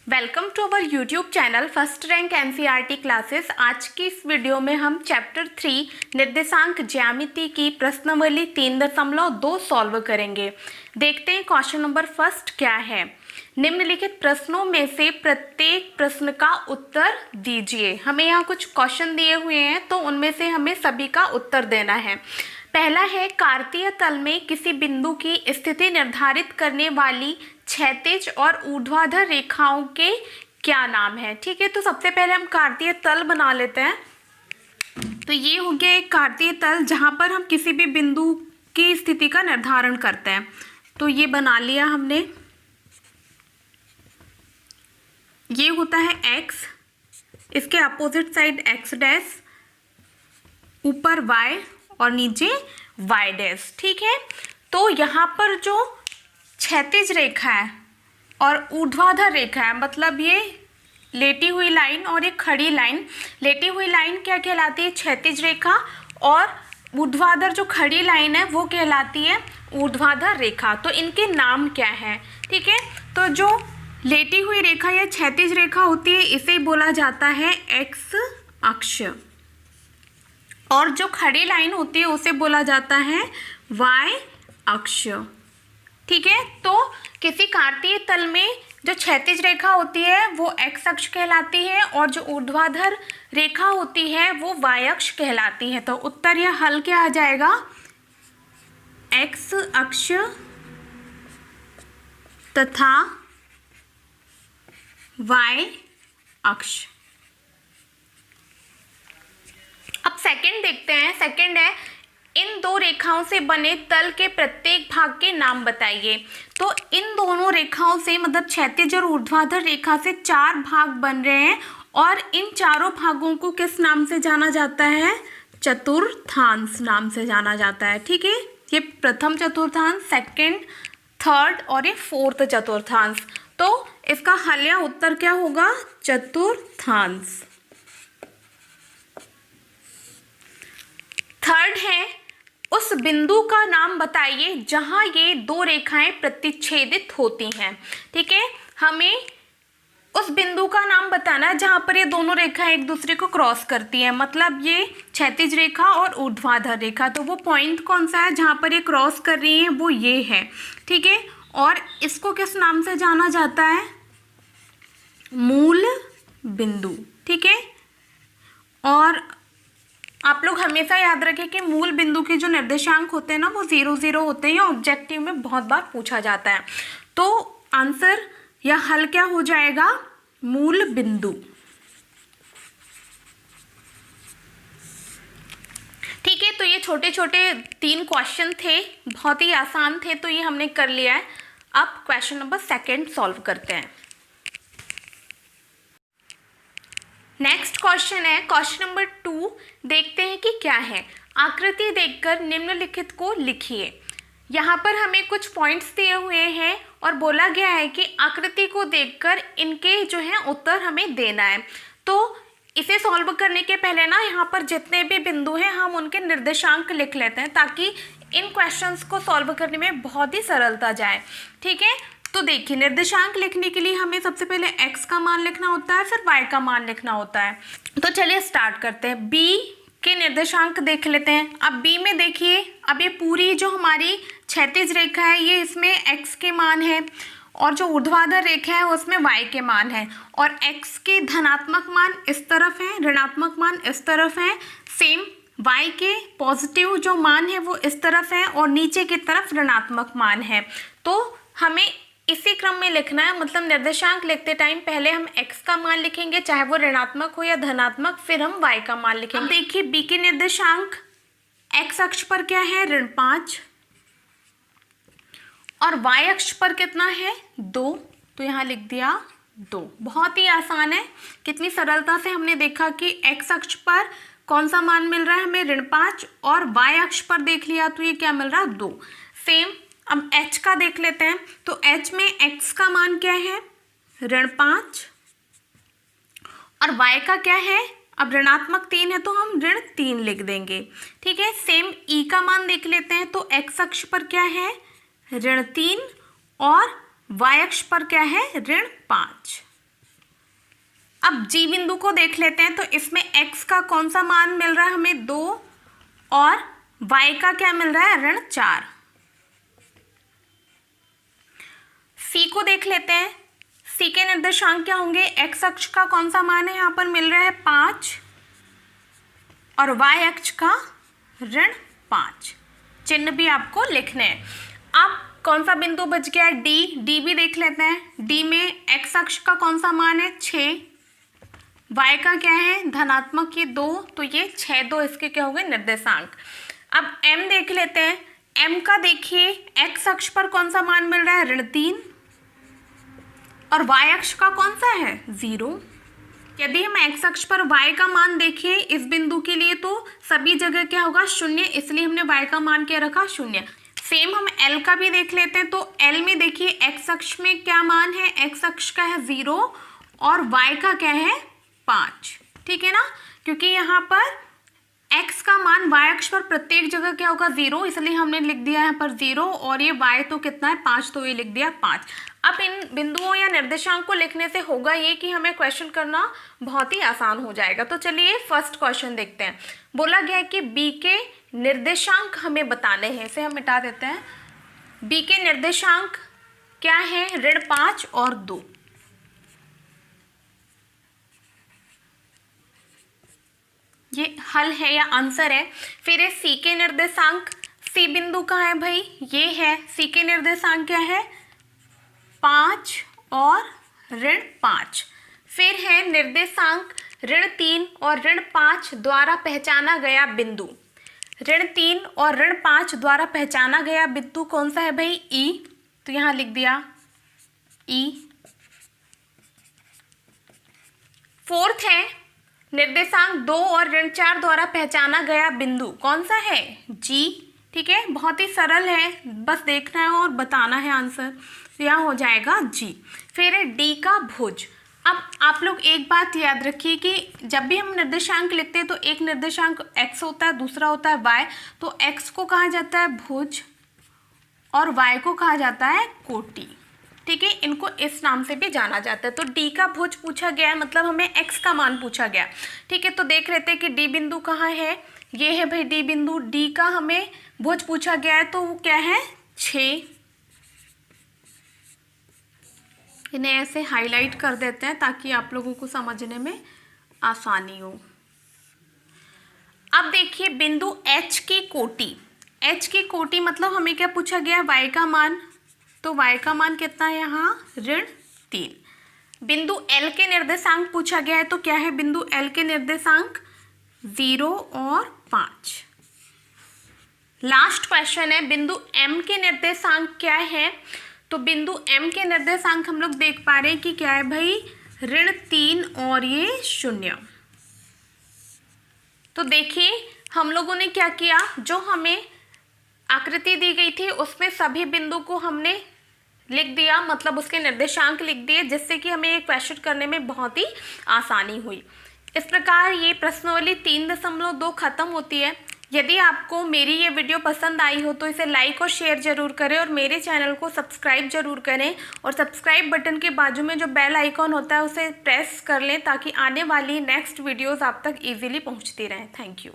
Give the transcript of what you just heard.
Welcome to our YouTube channel first rank NCERT classes. आज की इस वीडियो में हम चैप्टर 3 निर्देशांक ज्यामिति की प्रश्नावली 3.2 सॉल्व करेंगे। देखते हैं क्वेश्चन नंबर फर्स्ट क्या है। निम्नलिखित प्रश्नों में से प्रत्येक प्रश्न का उत्तर दीजिए। हमें यहाँ कुछ क्वेश्चन दिए हुए हैं तो उनमें से हमें सभी का उत्तर देना है। पहला है, कार्तीय तल में किसी बिंदु की स्थिति निर्धारित करने वाली क्षैतिज और ऊर्ध्वाधर रेखाओं के क्या नाम है। ठीक है, तो सबसे पहले हम कार्तीय तल बना लेते हैं। तो ये हो गया एक कार्तीय तल जहाँ पर हम किसी भी बिंदु की स्थिति का निर्धारण करते हैं। तो ये बना लिया हमने। ये होता है x, इसके अपोजिट साइड x डैश, ऊपर y और नीचे y डैश। ठीक है, तो यहाँ पर जो क्षैतिज रेखा है और ऊर्ध्वाधर रेखा है, मतलब ये लेटी हुई लाइन और एक खड़ी लाइन। लेटी हुई लाइन क्या कहलाती है? क्षैतिज रेखा। और ऊर्ध्वाधर जो खड़ी लाइन है वो कहलाती है ऊर्ध्वाधर रेखा। तो इनके नाम क्या है? ठीक है, तो जो लेटी हुई रेखा या क्षैतिज रेखा होती है इसे बोला जाता है x अक्ष, और जो खड़ी लाइन होती है उसे बोला जाता है y अक्ष। ठीक है, तो किसी कार्तीय तल में जो क्षैतिज रेखा होती है वो x अक्ष कहलाती है और जो ऊर्ध्वाधर रेखा होती है वो y अक्ष कहलाती है। तो उत्तर या हल क्या आ जाएगा? x अक्ष तथा y अक्ष। अब सेकंड देखते हैं। सेकंड है, इन दो रेखाओं से बने तल के प्रत्येक भाग के नाम बताइए। तो इन दोनों रेखाओं से, मतलब क्षैतिज और ऊर्ध्वाधर रेखा से 4 भाग बन रहे हैं और इन चारों भागों को किस नाम से जाना जाता है? चतुर्थांश नाम से जाना जाता है। ठीक है, ये प्रथम चतुर्थांश, सेकंड, थर्ड और ये फोर्थ चतुर्थांश। तो इसका हल या उत्तर क्या होगा? चतुर्थांश। थर्ड है, उस बिंदु का नाम बताइए जहां ये दो रेखाएं प्रतिच्छेदित होती हैं। ठीक है, हमें उस बिंदु का नाम बताना है जहां पर ये दोनों रेखाएं एक दूसरे को क्रॉस करती हैं, मतलब ये क्षैतिज रेखा और ऊर्ध्वाधर रेखा। तो वो पॉइंट कौन सा है जहां पर ये क्रॉस कर रही है? वो ये है। ठीक है, और इसको किस नाम से जाना जाता है? मूल बिंदु। ठीक है, और आप लोग हमेशा याद रखें कि मूल बिंदु के जो निर्देशांक होते हैं ना वो 0 0 होते हैं। ऑब्जेक्टिव में बहुत बार पूछा जाता है। तो आंसर या हल क्या हो जाएगा? मूल बिंदु। ठीक है, तो ये छोटे छोटे 3 क्वेश्चन थे, बहुत ही आसान थे, तो ये हमने कर लिया है। अब क्वेश्चन नंबर सेकंड सॉल्व करते हैं। नेक्स्ट क्वेश्चन है क्वेश्चन नंबर 2। देखते हैं कि क्या है। आकृति देखकर निम्नलिखित को लिखिए। यहाँ पर हमें कुछ पॉइंट्स दिए हुए हैं और बोला गया है कि आकृति को देखकर इनके जो है उत्तर हमें देना है। तो इसे सॉल्व करने के पहले ना यहाँ पर जितने भी बिंदु हैं हम उनके निर्देशांक लिख लेते हैं ताकि इन क्वेश्चंस को सॉल्व करने में बहुत ही सरलता जाए। ठीक है, तो देखिए, निर्देशांक लिखने के लिए हमें सबसे पहले x का मान लिखना होता है, फिर y का मान लिखना होता है। तो चलिए स्टार्ट करते हैं। b के निर्देशांक देख लेते हैं। अब b में देखिए, अब ये पूरी जो हमारी क्षैतिज रेखा है ये इसमें x के मान है और जो ऊर्ध्वाधर रेखा है उसमें y के मान है, और x के धनात्मक मान इस तरफ है, ऋणात्मक मान इस तरफ है। सेम y के पॉजिटिव जो मान है वो इस तरफ है और नीचे की तरफ ऋणात्मक मान है। तो हमें इसी क्रम में लिखना है, मतलब निर्देशांक लिखते टाइम पहले हम x का मान लिखेंगे चाहे वो ऋणात्मक हो या धनात्मक, फिर हम y का मान लिखेंगे। देखिए b के निर्देशांक x अक्ष पर क्या है? ऋण 5, और y अक्ष पर कितना है? 2। तो यहाँ लिख दिया 2। बहुत ही आसान है, कितनी सरलता से हमने देखा कि x अक्ष पर कौन सा मान मिल रहा है हमें? ऋण 5, और y अक्ष पर देख लिया तो ये क्या मिल रहा है? 2। सेम अब h का देख लेते हैं। तो h में x का मान क्या है? ऋण 5, और y का क्या है? अब ऋणात्मक 3 है तो हम ऋण 3 लिख देंगे। ठीक है, सेम e का मान देख लेते हैं। तो x अक्ष पर क्या है? ऋण 3, और y अक्ष पर क्या है? ऋण 5। अब जी बिंदु को देख लेते हैं। तो इसमें x का कौन सा मान मिल रहा है हमें 2 और y का क्या मिल रहा है ऋण 4। सी को देख लेते हैं। सी के निर्देशांक क्या होंगे, x अक्ष का कौन सा मान है यहाँ पर मिल रहा है 5 और y अक्ष का ऋण 5। चिन्ह भी आपको लिखने हैं। अब कौन सा बिंदु बच गया है डी भी देख लेते हैं। डी में x अक्ष का कौन सा मान है 6, y का क्या है धनात्मक ये 2, तो ये 6 2 इसके क्या हो गए निर्देशांक। अब m देख लेते हैं। m का देखिए x अक्ष पर कौन सा मान मिल रहा है ऋण 3 और y अक्ष का कौन सा है 0। यदि हम x अक्ष पर y का मान देखें इस बिंदु के लिए तो सभी जगह क्या होगा 0, इसलिए हमने y का मान क्या रखा 0। सेम हम l का भी देख लेते हैं। तो l में देखिए x अक्ष में क्या मान है, x अक्ष का है 0 और y का क्या है 5, ठीक है ना, क्योंकि यहाँ पर x का मान y अक्ष पर प्रत्येक जगह क्या होगा 0, इसलिए हमने लिख दिया यहाँ पर 0 और ये y तो कितना है 5, तो ये लिख दिया 5। अब इन बिंदुओं या निर्देशांक को लिखने से होगा ये कि हमें क्वेश्चन करना बहुत ही आसान हो जाएगा। तो चलिए फर्स्ट क्वेश्चन देखते हैं। बोला गया है कि b के निर्देशांक हमें बताने हैं। इसे हम मिटा देते हैं। b के निर्देशांक क्या है ऋण 5 और 2। ये हल है या आंसर है। फिर है सी के निर्देशांक। सी बिंदु कहाँ है भाई, ये है। सी के निर्देशांक क्या है 5 और ऋण 5। फिर है निर्देशांक ऋण 3 और ऋण 5 द्वारा पहचाना गया बिंदु। ऋण 3 और ऋण 5 द्वारा पहचाना गया बिंदु कौन सा है भाई ई, तो यहाँ लिख दिया ई। फोर्थ है निर्देशांक 2 और ऋण 4 द्वारा पहचाना गया बिंदु कौन सा है जी, ठीक है, बहुत ही सरल है, बस देखना है और बताना है आंसर। तो यहाँ हो जाएगा जी। फिर है डी का भुज। अब आप लोग एक बात याद रखिए कि जब भी हम निर्देशांक लिखते हैं तो एक निर्देशांक x होता है, दूसरा होता है y। तो x को कहा जाता है भुज और y को कहा जाता है कोटि, ठीक है, इनको इस नाम से भी जाना जाता है। तो डी का भुज पूछा गया है, मतलब हमें x का मान पूछा गया, ठीक है। तो देख लेते हैं कि डी बिंदु कहाँ है, ये है भाई डी बिंदु। डी का हमें भुज पूछा गया है तो वो क्या है 6। इन्हें ऐसे हाईलाइट कर देते हैं ताकि आप लोगों को समझने में आसानी हो। अब देखिए बिंदु H की कोटि। H की कोटि मतलब हमें क्या पूछा गया है y का मान, तो y का मान कितना है यहाँ ऋण 3। बिंदु L के निर्देशांक पूछा गया है तो क्या है बिंदु L के निर्देशांक 0 और 5। लास्ट क्वेश्चन है बिंदु M के निर्देशांक क्या है। तो बिंदु M के निर्देशांक हम लोग देख पा रहे हैं कि क्या है भाई ऋण 3 और ये 0। तो देखिए हम लोगों ने क्या किया, जो हमें आकृति दी गई थी उसमें सभी बिंदु को हमने लिख दिया, मतलब उसके निर्देशांक लिख दिए, जिससे कि हमें ये क्वेश्चन करने में बहुत ही आसानी हुई। इस प्रकार ये प्रश्नावली 3.2 खत्म होती है। यदि आपको मेरी ये वीडियो पसंद आई हो तो इसे लाइक और शेयर जरूर करें और मेरे चैनल को सब्सक्राइब जरूर करें और सब्सक्राइब बटन के बाजू में जो बेल आइकॉन होता है उसे प्रेस कर लें ताकि आने वाली नेक्स्ट वीडियोस आप तक इजीली पहुंचती रहें। Thank you.